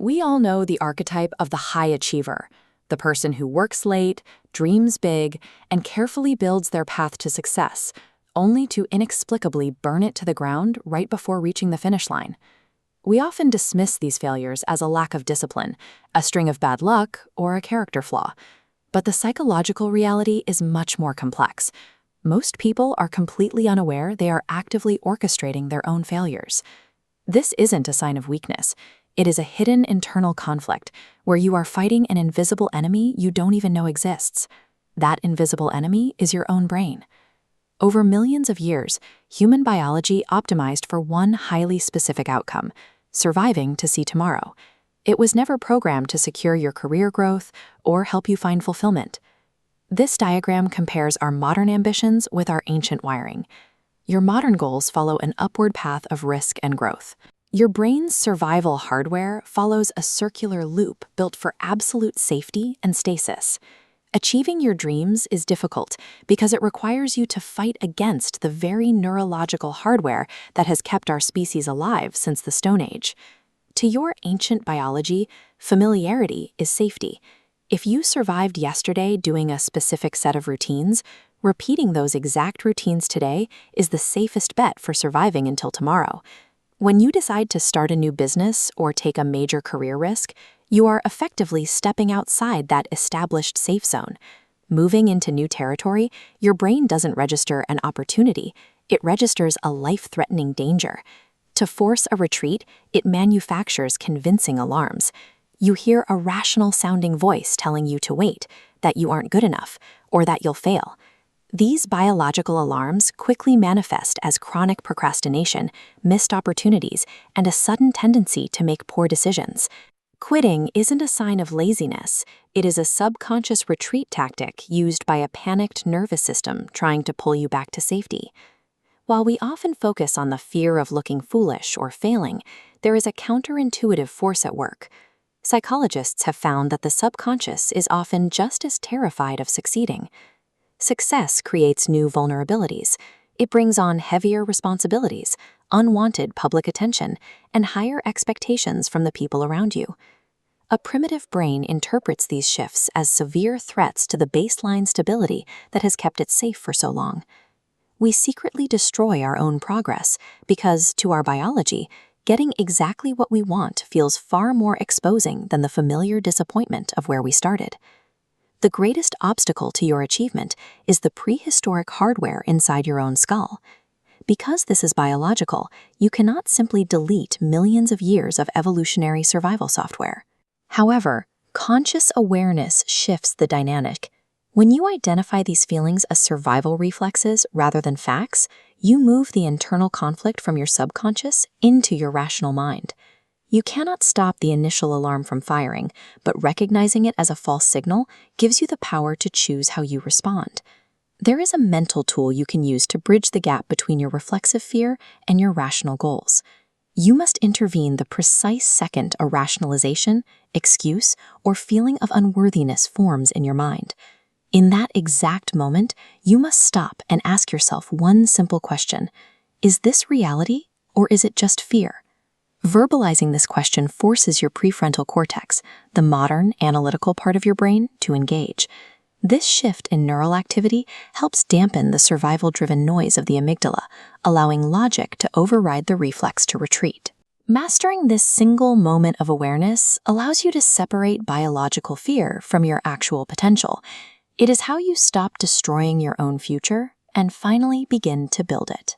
We all know the archetype of the high achiever, the person who works late, dreams big, and carefully builds their path to success, only to inexplicably burn it to the ground right before reaching the finish line. We often dismiss these failures as a lack of discipline, a string of bad luck, or a character flaw. But the psychological reality is much more complex. Most people are completely unaware they are actively orchestrating their own failures. This isn't a sign of weakness. It is a hidden internal conflict where you are fighting an invisible enemy you don't even know exists. That invisible enemy is your own brain. Over millions of years, human biology optimized for one highly specific outcome: surviving to see tomorrow. It was never programmed to secure your career growth or help you find fulfillment. This diagram compares our modern ambitions with our ancient wiring. Your modern goals follow an upward path of risk and growth. Your brain's survival hardware follows a circular loop built for absolute safety and stasis. Achieving your dreams is difficult because it requires you to fight against the very neurological hardware that has kept our species alive since the Stone Age. To your ancient biology, familiarity is safety. If you survived yesterday doing a specific set of routines, repeating those exact routines today is the safest bet for surviving until tomorrow. When you decide to start a new business or take a major career risk, you are effectively stepping outside that established safe zone. Moving into new territory, your brain doesn't register an opportunity, it registers a life-threatening danger. To force a retreat, it manufactures convincing alarms. You hear a rational-sounding voice telling you to wait, that you aren't good enough, or that you'll fail. These biological alarms quickly manifest as chronic procrastination, missed opportunities, and a sudden tendency to make poor decisions. Quitting isn't a sign of laziness. It is a subconscious retreat tactic used by a panicked nervous system trying to pull you back to safety. While we often focus on the fear of looking foolish or failing, there is a counterintuitive force at work. Psychologists have found that the subconscious is often just as terrified of succeeding. Success creates new vulnerabilities. It brings on heavier responsibilities, unwanted public attention, and higher expectations from the people around you. A primitive brain interprets these shifts as severe threats to the baseline stability that has kept it safe for so long. We secretly destroy our own progress because, to our biology, getting exactly what we want feels far more exposing than the familiar disappointment of where we started. The greatest obstacle to your achievement is the prehistoric hardware inside your own skull. Because this is biological, you cannot simply delete millions of years of evolutionary survival software. However, conscious awareness shifts the dynamic. When you identify these feelings as survival reflexes rather than facts, you move the internal conflict from your subconscious into your rational mind. You cannot stop the initial alarm from firing, but recognizing it as a false signal gives you the power to choose how you respond. There is a mental tool you can use to bridge the gap between your reflexive fear and your rational goals. You must intervene the precise second a rationalization, excuse, or feeling of unworthiness forms in your mind. In that exact moment, you must stop and ask yourself one simple question: is this reality, or is it just fear? Verbalizing this question forces your prefrontal cortex, the modern, analytical part of your brain, to engage. This shift in neural activity helps dampen the survival-driven noise of the amygdala, allowing logic to override the reflex to retreat. Mastering this single moment of awareness allows you to separate biological fear from your actual potential. It is how you stop destroying your own future and finally begin to build it.